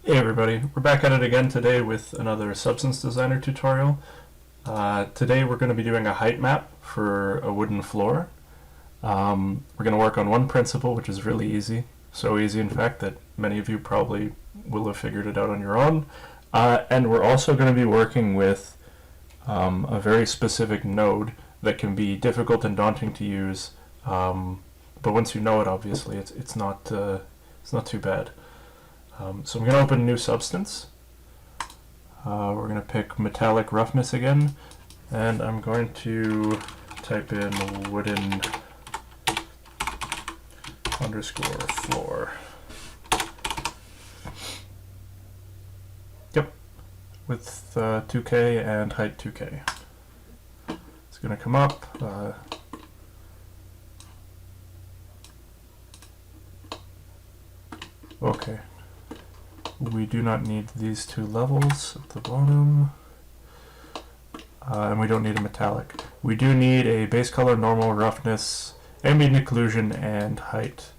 Hey everybody, we're back at it again today with another Substance Designer tutorial. Today we're going to be doing a height map for a wooden floor. We're going to work on one principle, which is really easy. So easy, in fact, that many of you probably will have figured it out on your own. And we're also going to be working with a very specific node that can be difficult and daunting to use. But once you know it, obviously, it's not too bad. So I'm going to open a new substance. We're going to pick metallic roughness again, and I'm going to type in wooden underscore floor. Yep, width 2K and height 2K. It's going to come up. Okay. We do not need these two levels at the bottom, and we don't need a metallic. We do need a base color, normal, roughness, ambient occlusion, and height.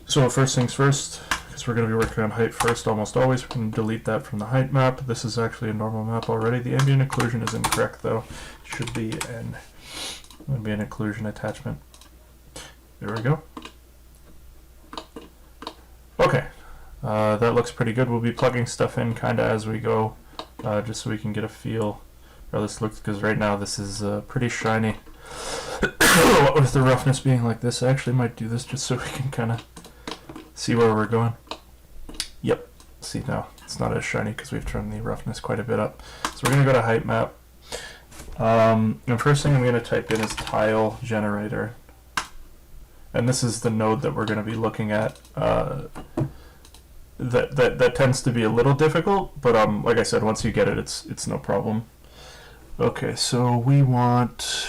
So first things first, because we're going to be working on height first almost always, we're going to delete that from the height map. This is actually a normal map already. The ambient occlusion is incorrect though. It should be an ambient occlusion attachment. There we go. Okay, that looks pretty good. We'll be plugging stuff in kind of as we go, just so we can get a feel for how this looks, because right now this is pretty shiny. What with the roughness being like this, I actually might do this just so we can kind of see where we're going. Yep, see now, it's not as shiny because we've turned the roughness quite a bit up. So we're going to go to height map. The first thing I'm going to type in is tile generator. And this is the node that we're going to be looking at. That tends to be a little difficult, but like I said, once you get it, it's no problem. Okay, so we want.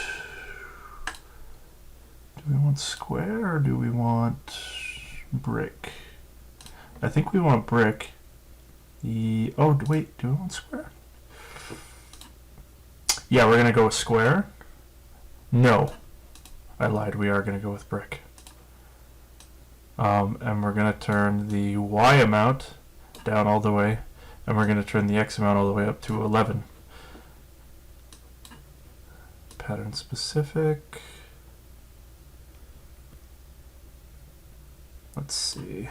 Do we want square or do we want brick? I think we want brick. Oh wait, do we want square? Yeah, we're gonna go with square. No, I lied. We are gonna go with brick. And we're going to turn the Y amount down all the way, and we're going to turn the X amount all the way up to 11. Pattern specific. Let's see.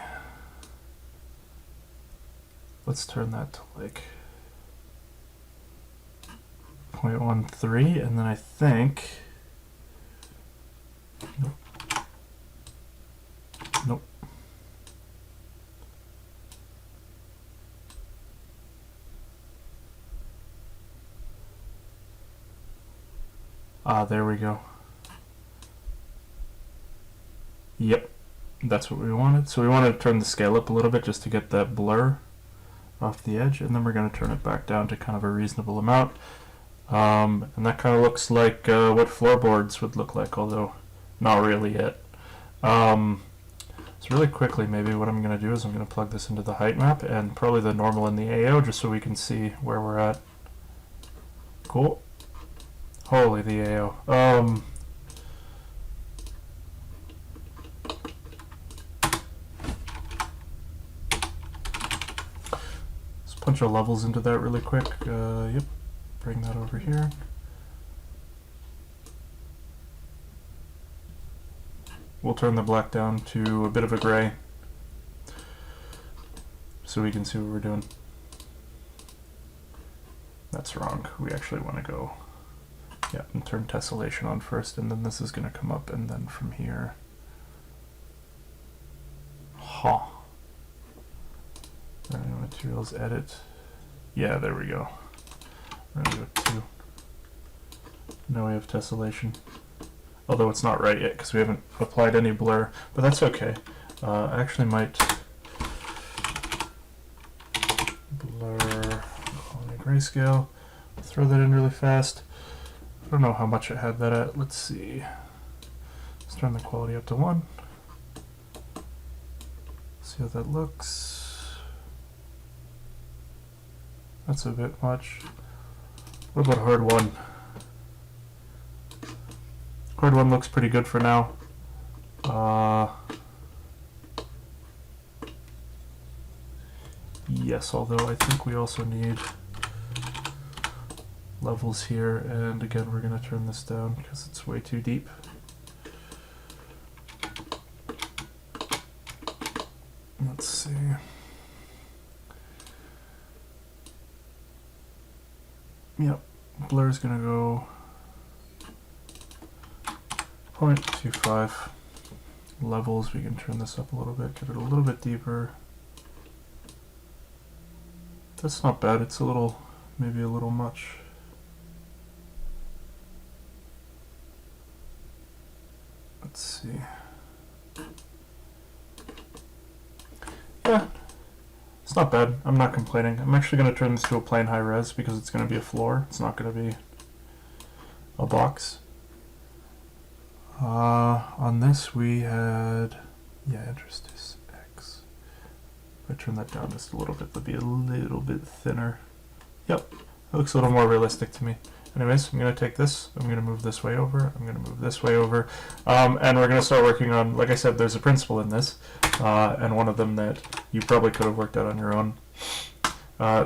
Let's turn that to like 0.13, and then I think. Nope. There we go. Yep, that's what we wanted. So we wanted to turn the scale up a little bit just to get that blur off the edge, and then we're going to turn it back down to kind of a reasonable amount. And that kind of looks like what floorboards would look like, although not really yet. So really quickly, maybe what I'm going to do is I'm going to plug this into the height map and probably the normal in the AO just so we can see where we're at. Cool. Holy, the AO. Let's punch our levels into that really quick. Yep. Bring that over here. We'll turn the black down to a bit of a gray so we can see what we're doing. That's wrong. We actually want to go, yeah, and turn tessellation on first, and then this is going to come up, and then from here. Huh. Materials, edit. Yeah, there we go. We're going to go 2. Now we have tessellation. Although it's not right yet because we haven't applied any blur, but that's okay. I actually might blur on a grayscale. Throw that in really fast. I don't know how much I had that at. Let's see. Let's turn the quality up to 1. See how that looks. That's a bit much. What about hard 1? Hard 1 looks pretty good for now. Yes, although I think we also need levels here, and again we're going to turn this down because it's way too deep. Let's see. Yep, blur is going to go 0.25. Levels, we can turn this up a little bit, get it a little bit deeper. That's not bad, it's a little, maybe a little much. Let's see. Yeah, it's not bad. I'm not complaining. I'm actually going to turn this to a plain high res because it's going to be a floor. It's not going to be a box. On this we had, yeah, interstice X. If I turn that down just a little bit, it'll be a little bit thinner. Yep, it looks a little more realistic to me. Anyways, I'm going to take this, I'm going to move this way over, I'm going to move this way over, and we're going to start working on, like I said, there's a principle in this, and one of them that you probably could have worked out on your own.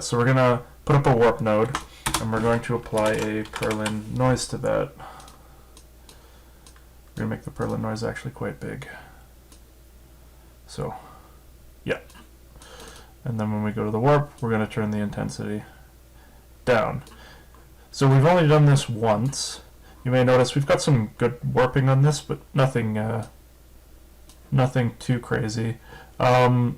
So we're going to put up a warp node, and we're going to apply a purlin noise to that. We're going to make the purlin noise actually quite big. So, yeah. And then when we go to the warp, we're going to turn the intensity down. So we've only done this once. You may notice we've got some good warping on this, but nothing too crazy. So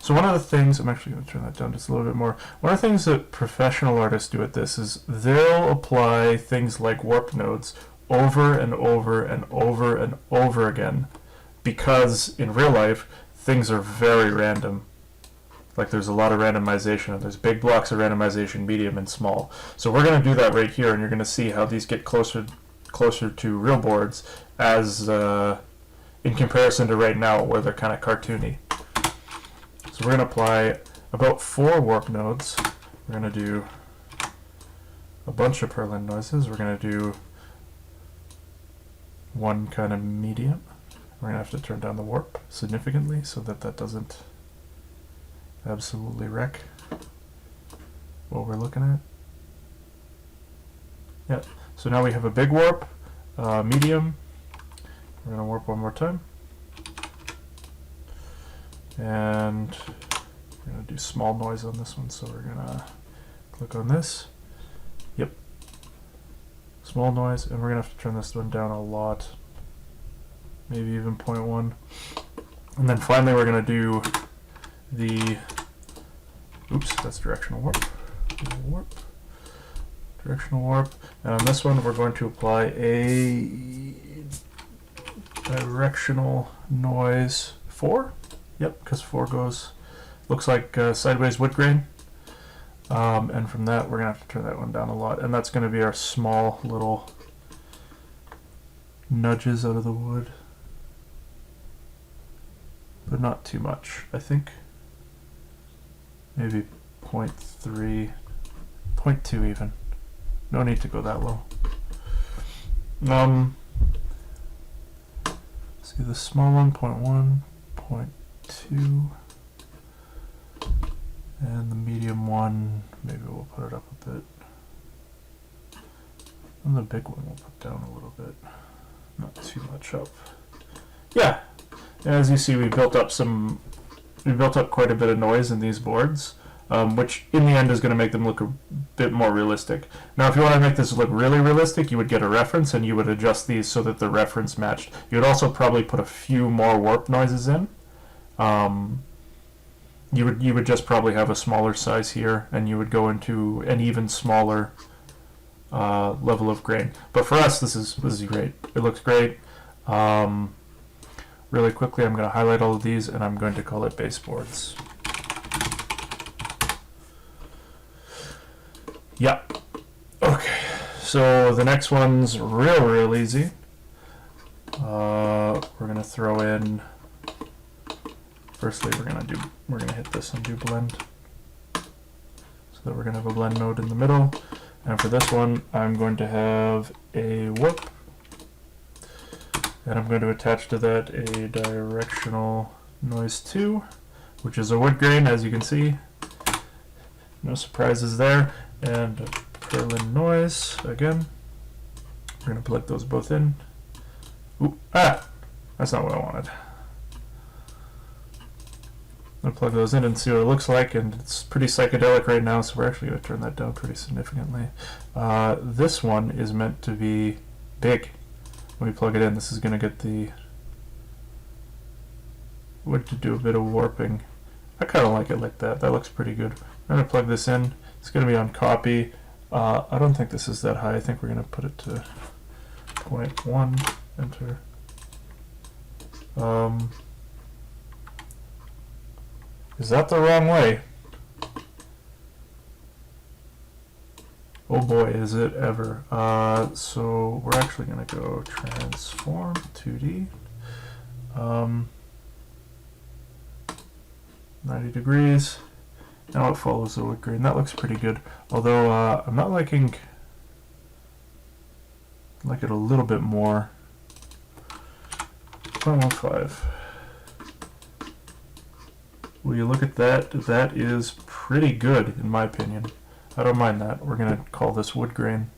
one of the things, I'm actually going to turn that down just a little bit more. One of the things that professional artists do at this is they'll apply things like warp nodes over and over and over and over again, because in real life things are very random. Like there's a lot of randomization, and there's big blocks of randomization, medium and small. So we're going to do that right here, and you're going to see how these get closer to real boards as in comparison to right now where they're kind of cartoony. So we're going to apply about 4 warp nodes. We're going to do a bunch of purlin noises. We're going to do one kind of medium. We're going to have to turn down the warp significantly so that that doesn't absolutely wreck what we're looking at. Yeah, so now we have a big warp, medium. We're going to warp one more time. And we're going to do small noise on this one, so we're going to click on this. Yep. Small noise, and we're going to have to turn this one down a lot. Maybe even 0.1. And then finally we're going to do the, oops, that's directional warp. Directional warp. And on this one we're going to apply a directional noise 4. Yep, because 4 goes, looks like sideways wood grain. And from that we're going to have to turn that one down a lot. And that's going to be our small little nudges out of the wood. But not too much, I think. Maybe 0.3, 0.2 even. No need to go that low. See the small one, 0.1, 0.2, and the medium one, maybe we'll put it up a bit. And the big one we'll put down a little bit. Not too much up. Yeah. As you see, we built up quite a bit of noise in these boards, which in the end is going to make them look a bit more realistic. Now, if you want to make this look really realistic, you would get a reference and you would adjust these so that the reference matched. You would also probably put a few more warp noises in. You would just probably have a smaller size here, and you would go into an even smaller level of grain. But for us, this is great. It looks great. Really quickly, I'm going to highlight all of these, and I'm going to call it baseboards. Yeah. Okay. So the next one's real easy. We're going to throw in. Firstly, we're going to hit this and do blend, so that we're going to have a blend node in the middle. And for this one, I'm going to have a warp. And I'm going to attach to that a directional noise 2. which is a wood grain, as you can see. No surprises there. And purlin noise again. We're going to plug those both in. Ooh, that's not what I wanted. I'm going to plug those in and see what it looks like, and it's pretty psychedelic right now, so we're actually going to turn that down pretty significantly. This one is meant to be big. When we plug it in, this is going to get the wood to do a bit of warping. I kind of like it like that. That looks pretty good. I'm going to plug this in. It's going to be on copy. I don't think this is that high. I think we're going to put it to 0.1. Enter. Is that the wrong way? Oh boy, is it ever. So we're actually going to go transform 2D. 90 degrees. Now it follows the wood grain. That looks pretty good. Although I'm not liking it a little bit more. 0.15. Will you look at that? That is pretty good in my opinion. I don't mind that. We're going to call this wood grain.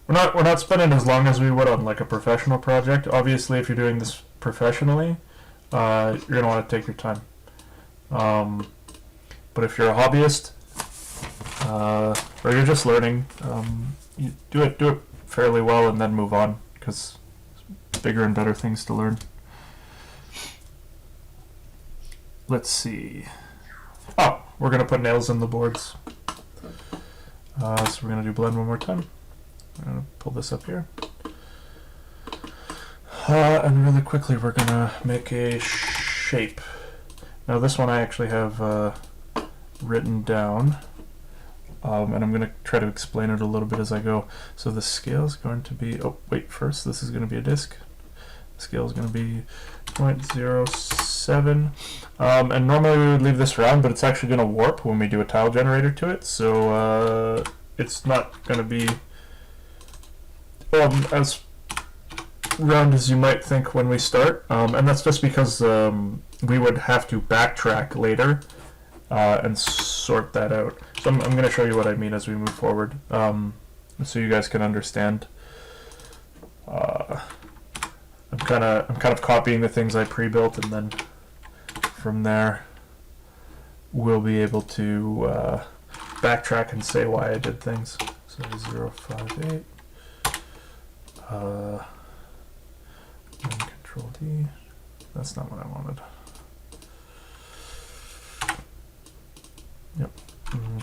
We're not spending as long as we would on like a professional project. Obviously, if you're doing this professionally, you're going to want to take your time. But if you're a hobbyist, or you're just learning, you do it fairly well and then move on, because bigger and better things to learn. Let's see. Oh, we're going to put nails in the boards. So we're going to do blend one more time. I'm going to pull this up here. And really quickly we're going to make a shape. Now this one I actually have written down. And I'm going to try to explain it a little bit as I go. So the scale is going to be, first this is going to be a disc. The scale is going to be 0.07. And normally we would leave this round, but it's actually going to warp when we do a tile generator to it. So it's not going to be as round as you might think when we start. And that's just because we would have to backtrack later and sort that out. So I'm going to show you what I mean as we move forward, so you guys can understand. I'm kind of copying the things I pre-built, and then from there we'll be able to backtrack and say why I did things. So 058. And Control D. That's not what I wanted. Yep.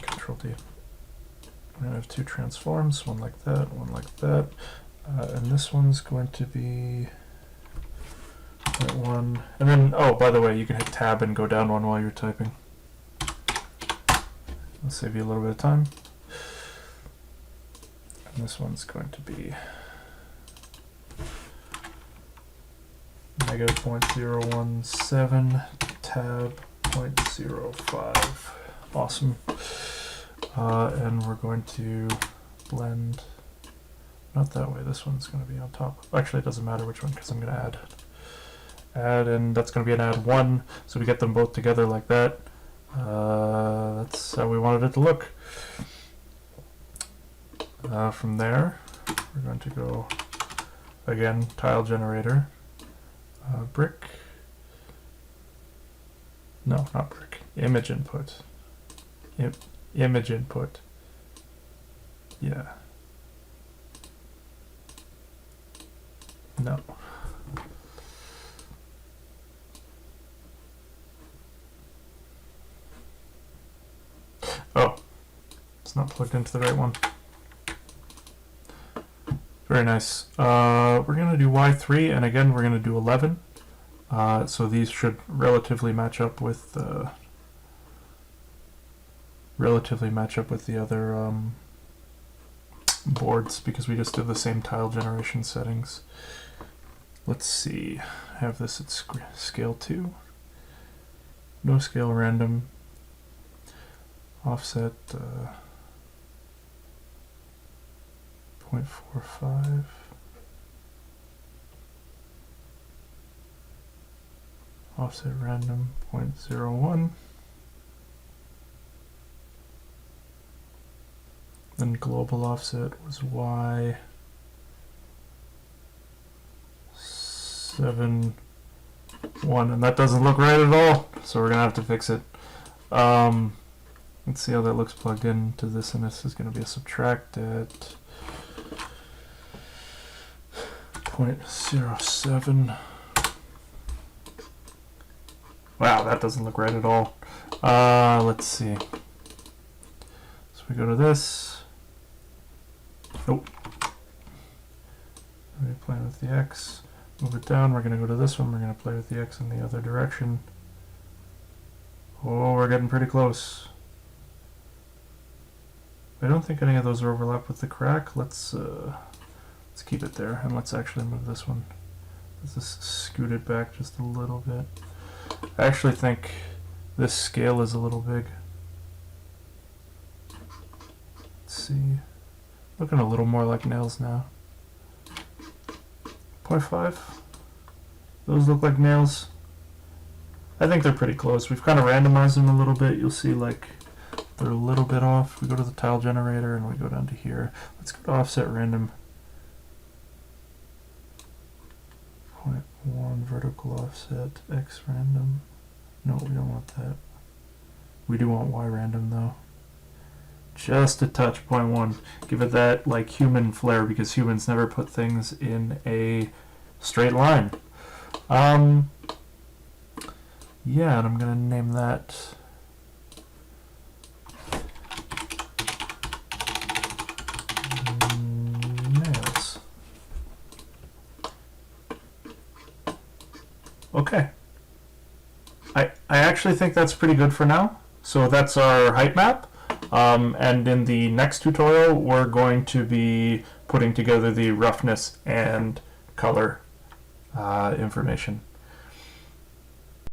Control D. I have two transforms, one like that, one like that, and this one's going to be that one. And then, oh, by the way, you can hit Tab and go down one while you're typing. I'll save you a little bit of time. And this one's going to be -0.017, Tab 0.05. Awesome. And we're going to blend, not that way, this one's going to be on top. Actually, it doesn't matter which one, because I'm going to add, and that's going to be an add 1, so we get them both together like that. That's how we wanted it to look. From there, we're going to go, again, tile generator, brick, no, not brick, image input. Image input. Yeah. No. Oh, it's not plugged into the right one. Very nice. We're going to do Y3, and again we're going to do 11. So these should relatively match up with the other boards, because we just did the same tile generation settings. Let's see. I have this at scale 2. No scale random. Offset 0.45. offset random 0.01. Then global offset was y 7 1, and that doesn't look right at all, so we're gonna have to fix it. Let's see how that looks plugged into this, and this is gonna be a subtract at 0.07. Wow, that doesn't look right at all. Let's see. So we go to this. Nope. We're playing with the x. Move it down. We're going to go to this one. We're going to play with the x in the other direction. Oh, we're getting pretty close. I don't think any of those are overlapped with the crack. Let's keep it there, and let's actually move this one. Let's just scoot it back just a little bit. I actually think this scale is a little big. Let's see. Looking a little more like nails now. 0.5. Those look like nails. I think they're pretty close. We've kind of randomized them a little bit. You'll see like they're a little bit off. We go to the tile generator and we go down to here. Let's go to offset random. 0.1 vertical offset x random. No, we don't want that. We do want y random though. Just a touch, 0.1. Give it that like human flair, because humans never put things in a straight line. Yeah, and I'm gonna name that nails. Okay. I actually think that's pretty good for now. So that's our height map. And in the next tutorial, we're going to be putting together the roughness and color information.